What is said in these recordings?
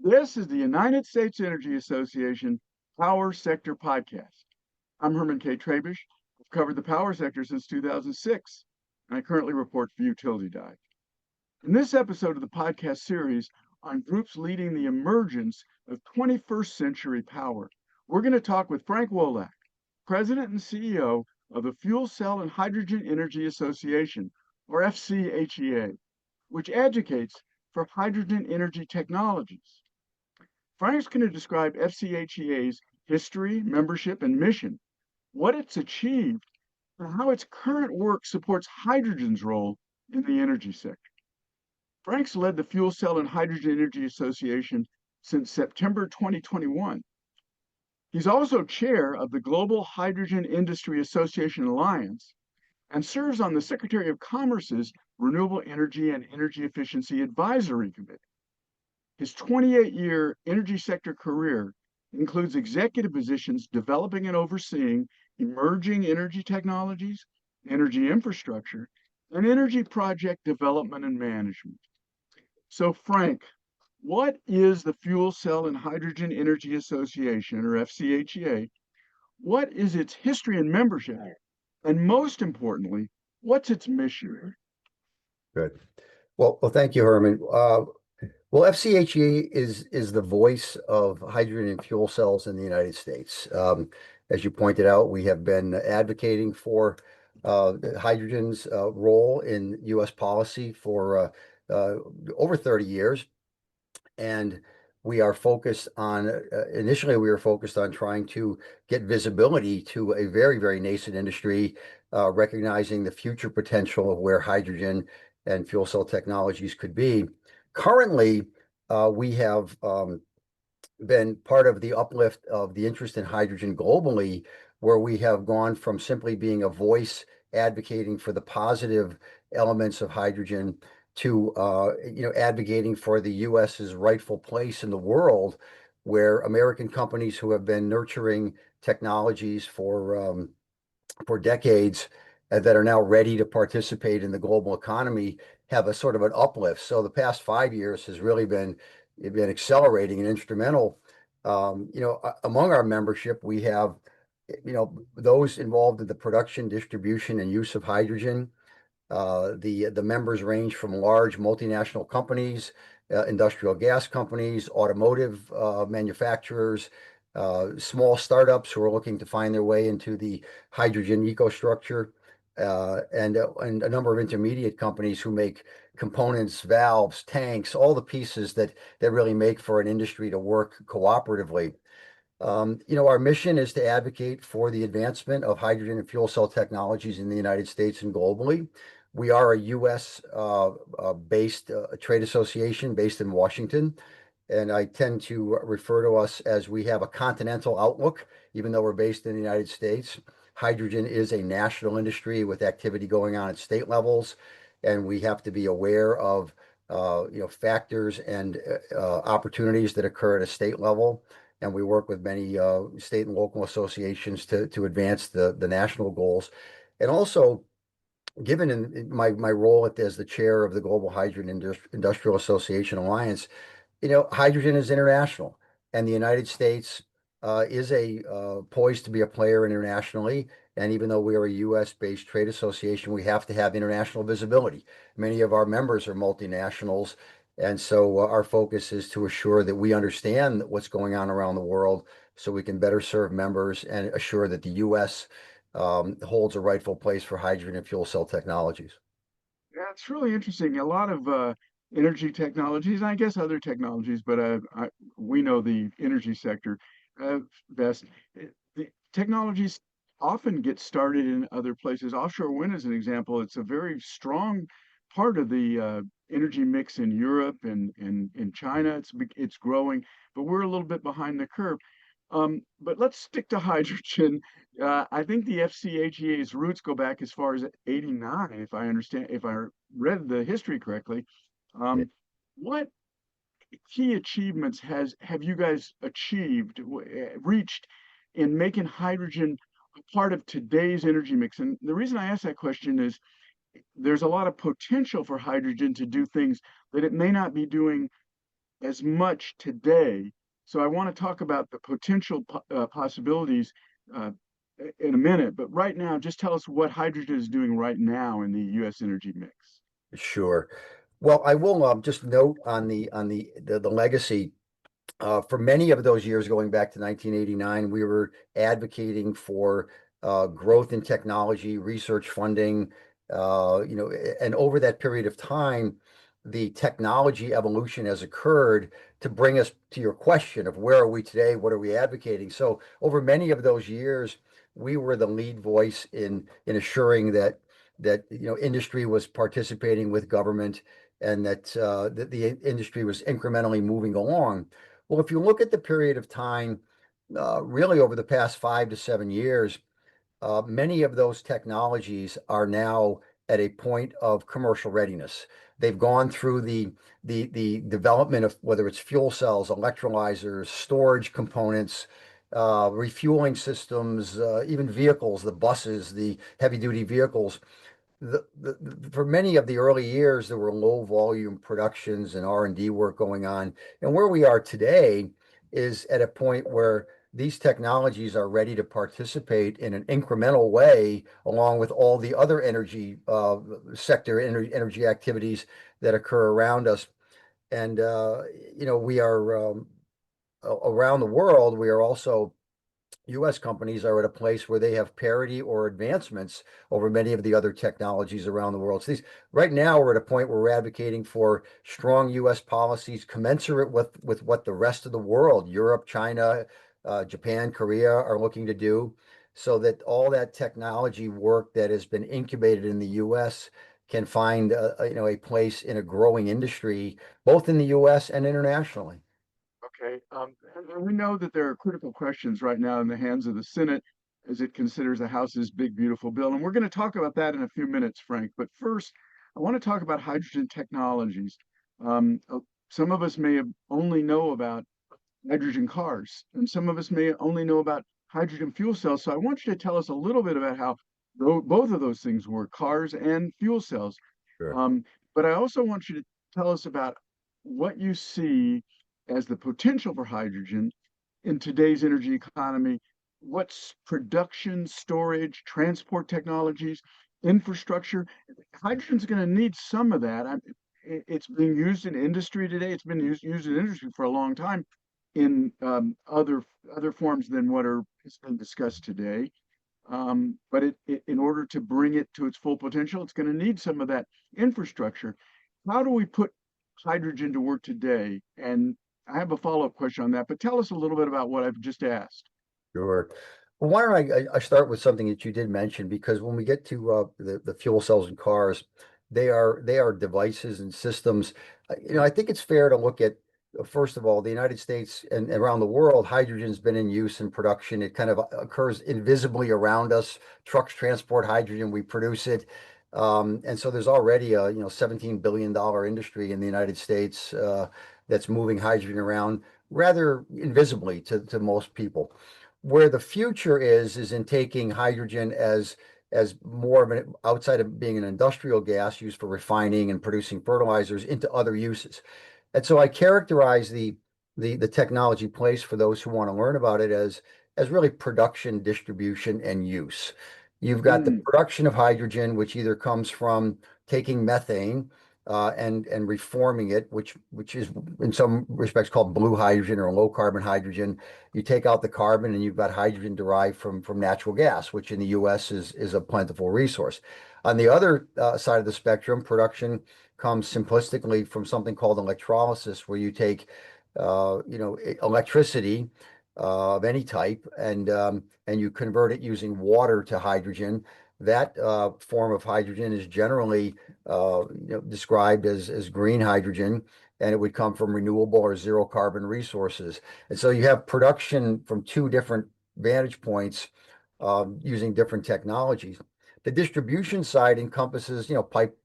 This is the United States Energy Association Power Sector Podcast. I'm Herman K. Trabish. I've covered the power sector since 2006, and I currently report for Utility Dive. In this episode of the podcast series on groups leading the emergence of 21st century power, we're going to talk with Frank Wolak, President and CEO of the Fuel Cell and Hydrogen Energy Association, or FCHEA, which advocates for hydrogen energy technologies. Frank's going to describe FCHEA's history, membership, and mission, what it's achieved, and how its current work supports hydrogen's role in the energy sector. Frank's led the Fuel Cell and Hydrogen Energy Association since September 2021. He's also chair of the Global Hydrogen Industry Association Alliance and serves on the Secretary of Commerce's Renewable Energy and Energy Efficiency Advisory Committee. His 28-year energy sector career includes executive positions developing and overseeing emerging energy technologies, energy infrastructure, and energy project development and management. So, Frank, what is the Fuel Cell and Hydrogen Energy Association, or FCHEA? What is its history and membership? And most importantly, what's its mission? Good. Well, thank you, Herman. FCHE is the voice of hydrogen and fuel cells in the United States. As you pointed out, we have been advocating for hydrogen's role in U.S. policy for over 30 years. And we are focused on, initially we were focused on trying to get visibility to a very, very nascent industry, recognizing the future potential of where hydrogen and fuel cell technologies could be. Currently, we have been part of the uplift of the interest in hydrogen globally, where we have gone from simply being a voice advocating for the positive elements of hydrogen to advocating for the U.S.'s rightful place in the world, where American companies who have been nurturing technologies for decades that are now ready to participate in the global economy have a sort of an uplift. So the past 5 years has really been accelerating and instrumental. Among our membership, we have those involved in the production, distribution, and use of hydrogen. The members range from large multinational companies, industrial gas companies, automotive manufacturers, small startups who are looking to find their way into the hydrogen ecostructure, and a number of intermediate companies who make components, valves, tanks, all the pieces that really make for an industry to work cooperatively. Our mission is to advocate for the advancement of hydrogen and fuel cell technologies in the United States and globally. We are a U.S. based trade association based in Washington, and I tend to refer to us as we have a continental outlook, even though we're based in the United States. Hydrogen is a national industry with activity going on at state levels, and we have to be aware of factors and opportunities that occur at a state level. And we work with many state and local associations to advance the national goals. And also, given in my role as the chair of the Global Hydrogen Industrial Association Alliance, hydrogen is international, and the United States is poised to be a player internationally. And even though we are a U.S.-based trade association, we have to have international visibility. Many of our members are multinationals, and so our focus is to assure that we understand what's going on around the world so we can better serve members and assure that the U.S. Holds a rightful place for hydrogen and fuel cell technologies. Yeah, it's really interesting. A lot of energy technologies, I guess other technologies, but we know the energy sector best. The technologies often get started in other places. Offshore wind is an example. It's a very strong part of the energy mix in Europe and in China. It's growing, but we're a little bit behind the curve. But let's stick to hydrogen. I think the FCHEA's roots go back as far as '89, if I read the history correctly. What key achievements have you guys reached in making hydrogen a part of today's energy mix? And the reason I ask that question is there's a lot of potential for hydrogen to do things that it may not be doing as much today. So I want to talk about the potential possibilities uh, in a minute. But right now, just tell us what hydrogen is doing right now in the U.S. energy mix. Sure. Well, I will just note on the legacy. For many of those years, going back to 1989, we were advocating for growth in technology, research funding, and over that period of time, the technology evolution has occurred to bring us to your question of where are we today? What are we advocating? So over many of those years, we were the lead voice in assuring that industry was participating with government and that the industry was incrementally moving along. Well, if you look at the period of time, really over the past 5 to 7 years, many of those technologies are now at a point of commercial readiness. They've gone through the development of whether it's fuel cells, electrolyzers, storage components, refueling systems, even vehicles, the buses, the heavy duty vehicles. For many of the early years, there were low volume productions and R&D work going on. And where we are today is at a point where these technologies are ready to participate in an incremental way, along with all the other energy sector energy activities that occur around us. And we are around the world. We are also U.S. companies are at a place where they have parity or advancements over many of the other technologies around the world. So right now, we're at a point where we're advocating for strong U.S. policies commensurate with what the rest of the world, Europe, China, Japan, Korea, are looking to do, so that all that technology work that has been incubated in the U.S. can find a place in a growing industry, both in the U.S. and internationally. Okay. And we know that there are critical questions right now in the hands of the Senate as it considers the House's big, beautiful bill. And we're going to talk about that in a few minutes, Frank. But first, I want to talk about hydrogen technologies. Um, uh, some of us may have only know about hydrogen cars, and some of us may only know about hydrogen fuel cells. So I want you to tell us a little bit about how both of those things work, cars and fuel cells. Sure. Um, but I also want you to tell us about what you see as the potential for hydrogen in today's energy economy. What's production, storage, transport technologies, infrastructure? Hydrogen's going to need some of that. It's being used in industry today. It's been used in industry for a long time in other forms than what are has been discussed today. But in order to bring it to its full potential, it's going to need some of that infrastructure. How do we put hydrogen to work today? And I have a follow-up question on that, but tell us a little bit about what I've just asked. Sure. Well, why don't I start with something that you did mention, because when we get to the fuel cells in cars, they are devices and systems. I think it's fair to look at first of all the United States and around the world. Hydrogen's been in use in production. It kind of occurs invisibly around us. Trucks transport hydrogen. We produce it. And so there's already a $17 billion industry in the United States that's moving hydrogen around rather invisibly to most people. Where the future is in taking hydrogen as more of an outside of being an industrial gas used for refining and producing fertilizers into other uses. And so I characterize the technology place for those who want to learn about it as really production, distribution, and use. You've got the Mm, production of hydrogen, which either comes from taking methane and reforming it, which is in some respects called blue hydrogen or low carbon hydrogen. You take out the carbon and you've got hydrogen derived from natural gas, which in the U.S. is a plentiful resource. On the other side of the spectrum, production comes simplistically from something called electrolysis, where you take electricity of any type and you convert it using water to hydrogen. That form of hydrogen is generally described as green hydrogen, and it would come from renewable or zero carbon resources. And so you have production from two different vantage points using different technologies. The distribution side encompasses,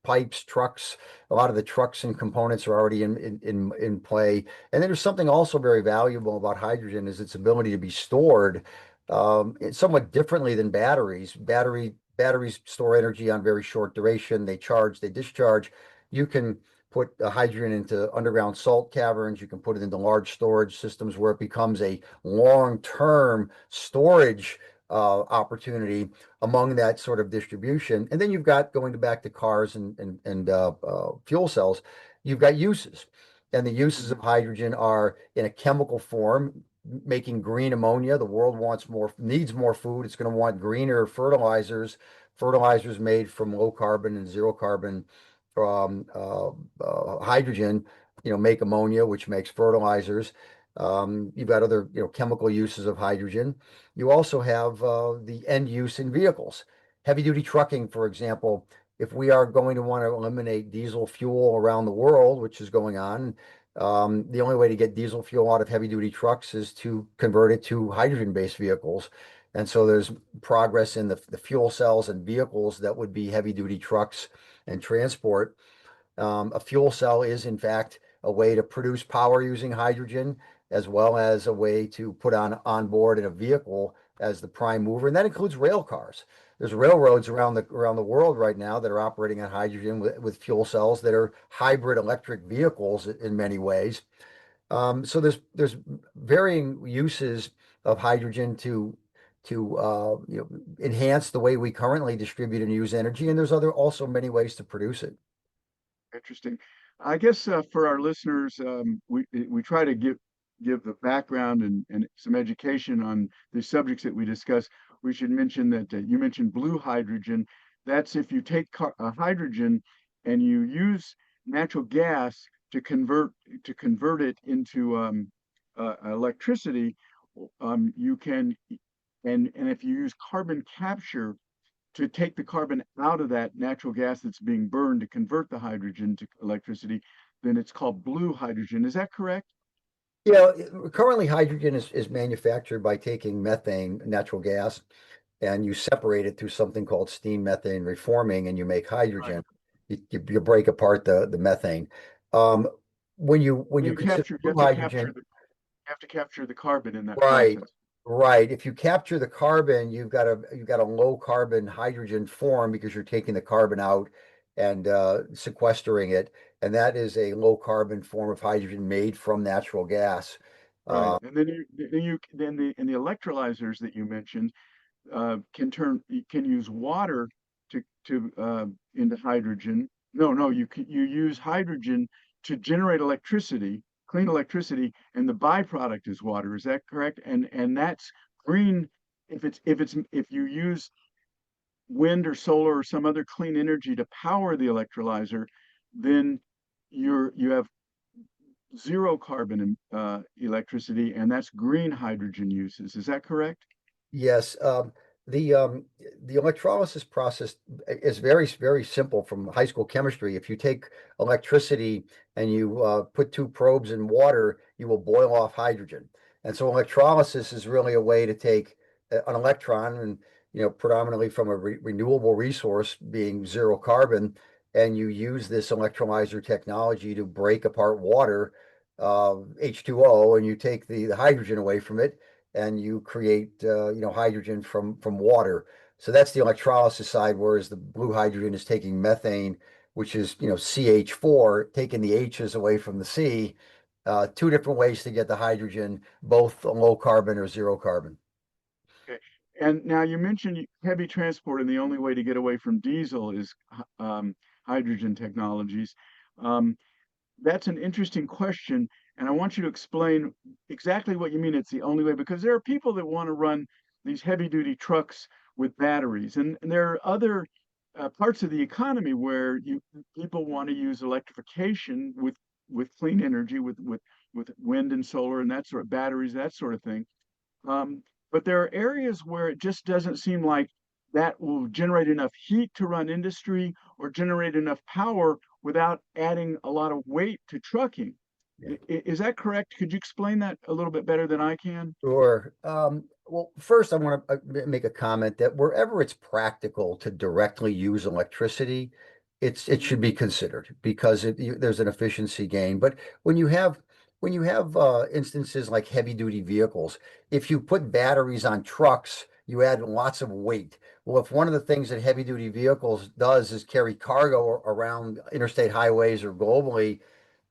pipes, trucks. A lot of the trucks and components are already in play. And then there's something also very valuable about hydrogen is its ability to be stored somewhat differently than batteries. Batteries store energy on very short duration. They charge, they discharge. You can put hydrogen into underground salt caverns. You can put it into large storage systems where it becomes a long-term storage opportunity among that sort of distribution. And then you've got, going back to cars and fuel cells, you've got uses. And the uses of Mhm. hydrogen are in a chemical form, making green ammonia. The world needs more food. It's going to want greener fertilizers made from low carbon and zero carbon hydrogen, make ammonia, which makes fertilizers. You've got other, chemical uses of hydrogen. You also have the end use in vehicles. Heavy duty trucking, for example, if we are going to want to eliminate diesel fuel around the world, which is going on, the only way to get diesel fuel out of heavy duty trucks is to convert it to hydrogen-based vehicles. And so there's progress in the fuel cells and vehicles that would be heavy duty trucks and transport. A fuel cell is, in fact, a way to produce power using hydrogen, as well as a way to put on board in a vehicle as the prime mover, and that includes rail cars. There's railroads around the world right now that are operating on hydrogen with fuel cells that are hybrid electric vehicles in many ways. So there's varying uses of hydrogen to enhance the way we currently distribute and use energy, and there's also many ways to produce it. Interesting. I guess for our listeners, we try to give the background and some education on the subjects that we discuss. We should mention that you mentioned blue hydrogen. That's if you take hydrogen and you use natural gas to convert it into electricity. You can, and if you use carbon capture to take the carbon out of that natural gas that's being burned to convert the hydrogen to electricity, then it's called blue hydrogen. Is that correct? Yeah, currently hydrogen is manufactured by taking methane, natural gas, and you separate it through something called steam methane reforming, and you make Right. hydrogen. You break apart the methane. Um, when And you you consider capture, you blue have to capture hydrogen, the, you have to capture the carbon in that right, process. right. If you capture the carbon, you've got a low carbon hydrogen form because you're taking the carbon out and sequestering it, and that is a low carbon form of hydrogen made from natural gas. Right. Uh, And then the electrolyzers that you mentioned you can use water to into hydrogen. No, you use hydrogen to generate electricity, clean electricity, and the byproduct is water. Is that correct? And that's green if you use wind or solar or some other clean energy to power the electrolyzer, then you have zero carbon electricity, and that's green hydrogen uses. Is that correct? Yes, the um, the electrolysis process is very simple from high school chemistry. If you take electricity and you put two probes in water, you will boil off hydrogen. And so electrolysis is really a way to take an electron and predominantly from a renewable resource being zero carbon, and you use this electrolyzer technology to break apart water, H2O, and you take the hydrogen away from it and you create hydrogen from water. So that's the electrolysis side, whereas the blue hydrogen is taking methane, which is CH4, taking the H's away from the C. Two different ways to get the hydrogen, both low carbon or zero carbon. Okay. And now you mentioned heavy transport, and the only way to get away from diesel is hydrogen technologies. Um, that's an interesting question, and I want you to explain exactly what you mean. It's the only way, because there are people that want to run these heavy duty trucks with batteries, and there are other parts of the economy where people want to use electrification with clean energy, with wind and solar and that sort of batteries, that sort of thing. But there are areas where it just doesn't seem like that will generate enough heat to run industry or generate enough power without adding a lot of weight to trucking. Yeah. Is that correct? Could you explain that a little bit better than I can? Sure. Well, first, I want to make a comment that wherever it's practical to directly use electricity, it should be considered because there's an efficiency gain. But when you have instances like heavy duty vehicles, if you put batteries on trucks, you add lots of weight. Well, if one of the things that heavy duty vehicles does is carry cargo around interstate highways or globally,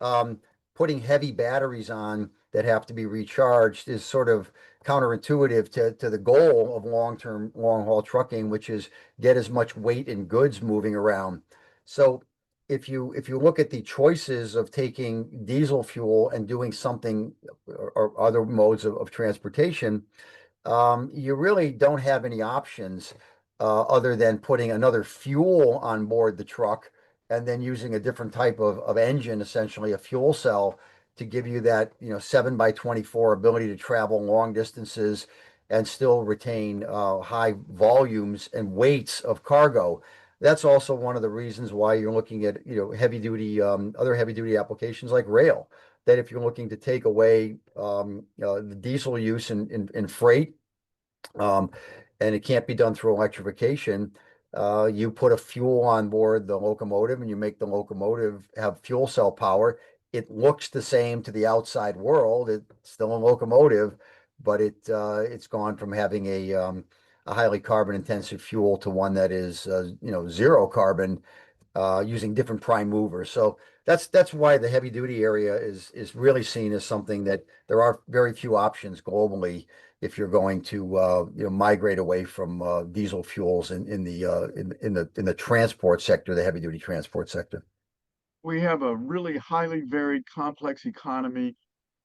um, putting heavy batteries on that have to be recharged is sort of counterintuitive to the goal of long-term, long-haul trucking, which is get as much weight and goods moving around. So if you look at the choices of taking diesel fuel and doing something or other modes of transportation, you really don't have any options other than putting another fuel on board the truck and then using a different type of engine, essentially a fuel cell, to give you that 7 by 24 ability to travel long distances and still retain high volumes and weights of cargo. That's also one of the reasons why you're looking at heavy duty other heavy duty applications like rail. That if you're looking to take away the diesel use in freight, um, and it can't be done through electrification. You put a fuel on board the locomotive and you make the locomotive have fuel cell power. It looks the same to the outside world. It's still a locomotive, but it's gone from having a highly carbon intensive fuel to one that is zero carbon, using different prime movers. So that's why the heavy duty area is really seen as something that there are very few options globally if you're going to migrate away from diesel fuels in the transport sector, the heavy duty transport sector. We have a really highly varied, complex economy,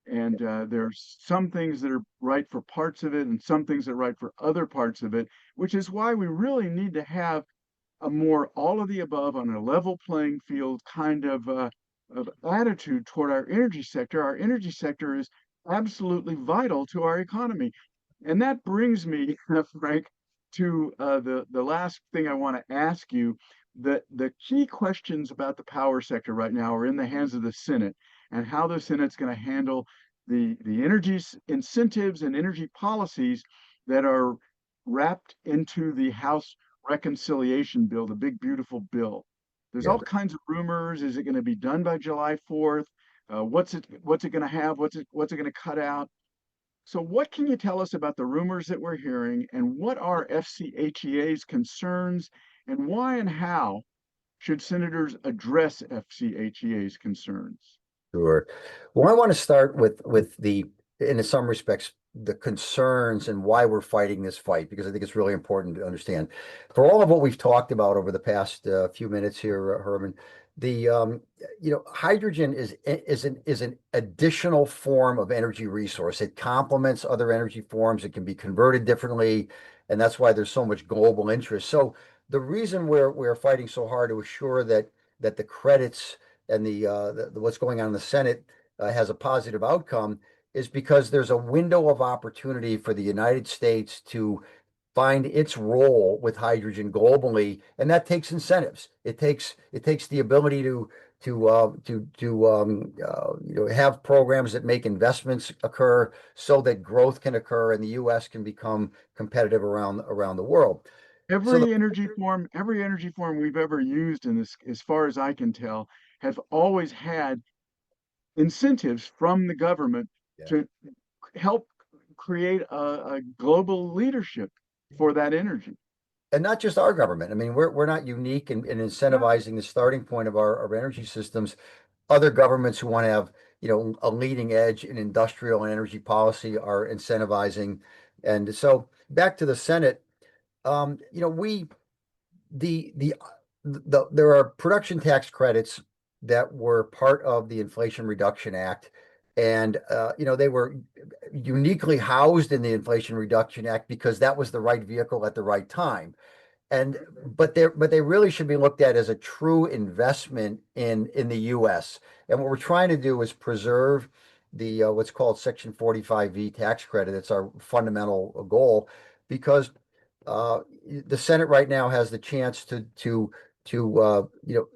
and there's some things that are right for parts of it and some things that are right for other parts of it, which is why we really need to have a more all of the above on a level playing field kind of attitude toward our energy sector. Our energy sector is absolutely vital to our economy. And that brings me, Frank, to the last thing I want to ask you. The key questions about the power sector right now are in the hands of the Senate and how the Senate's going to handle the energy incentives and energy policies that are wrapped into the House reconciliation bill, the big beautiful bill. There's Yeah. all kinds of rumors. Is it going to be done by July 4th? What's it going to have? What's it going to cut out? So what can you tell us about the rumors that we're hearing, and what are FCHEA's concerns, and why and how should senators address FCHEA's concerns? Sure. Well, I want to start with in some respects, the concerns and why we're fighting this fight, because I think it's really important to understand. For all of what we've talked about over the past few minutes here, Herman, the hydrogen is an additional form of energy resource. It complements other energy forms. It can be converted differently, and that's why there's so much global interest. So the reason we're fighting so hard to assure that the credits and what's going on in the Senate has a positive outcome is because there's a window of opportunity for the United States to find its role with hydrogen globally, and that takes incentives. It takes the ability to have programs that make investments occur so that growth can occur and the U.S. can become competitive around the world. So the Every energy form we've ever used in this, as far as I can tell, have always had incentives from the government Yeah. to help create a global leadership for that energy. And not just our government. I mean, we're not unique in No, incentivizing the starting point of our energy systems. Other governments who want to have, a leading edge in industrial and energy policy are incentivizing. And so back to the Senate, we there are production tax credits that were part of the Inflation Reduction Act. And they were uniquely housed in the Inflation Reduction Act because that was the right vehicle at the right time. And but they really should be looked at as a true investment in the US. And what we're trying to do is preserve the what's called Section 45V tax credit. It's our fundamental goal because uh, the Senate right now has the chance to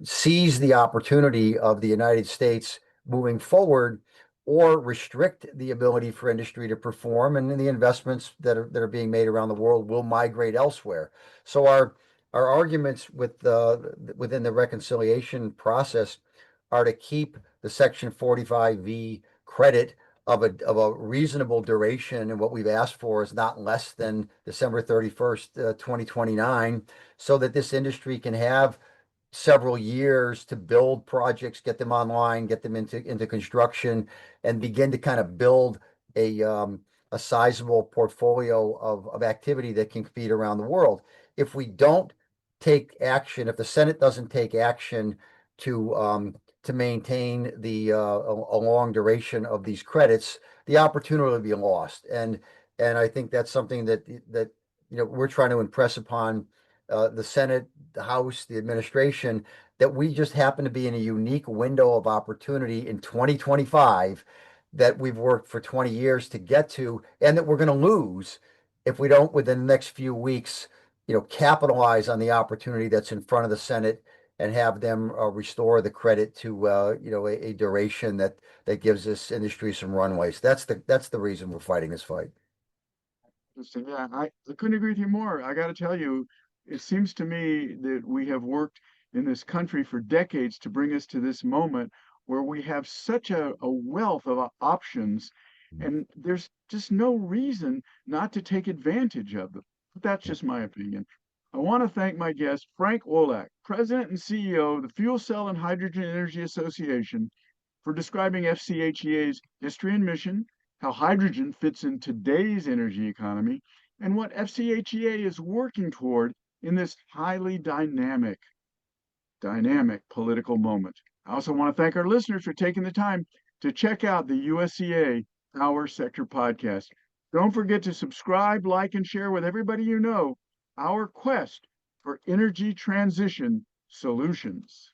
seize the opportunity of the United States moving forward, or restrict the ability for industry to perform, and then the investments that are being made around the world will migrate elsewhere. So our arguments within the reconciliation process are to keep the Section 45V credit of a reasonable duration, and what we've asked for is not less than December 31st, 2029, so that this industry can have several years to build projects, get them online, get them into construction, and begin to kind of build a sizable portfolio of activity that can compete around the world. If we don't take action, if the Senate doesn't take action to maintain a long duration of these credits, the opportunity will be lost. And I think that's something that we're trying to impress upon the Senate, the House, the administration, that we just happen to be in a unique window of opportunity in 2025 that we've worked for 20 years to get to, and that we're going to lose if we don't, within the next few weeks, capitalize on the opportunity that's in front of the Senate and have them restore the credit to a duration that gives this industry some runways. That's the reason we're fighting this fight. Interesting. Yeah, I couldn't agree with you more. I got to tell you, it seems to me that we have worked in this country for decades to bring us to this moment where we have such a wealth of options, and there's just no reason not to take advantage of them. But that's just my opinion. I want to thank my guest, Frank Wolak, President and CEO of the Fuel Cell and Hydrogen Energy Association, for describing FCHEA's history and mission, how hydrogen fits in today's energy economy, and what FCHEA is working toward in this highly dynamic political moment. I also want to thank our listeners for taking the time to check out the USEA Power Sector Podcast. Don't forget to subscribe, like, and share with everybody you know our quest for energy transition solutions.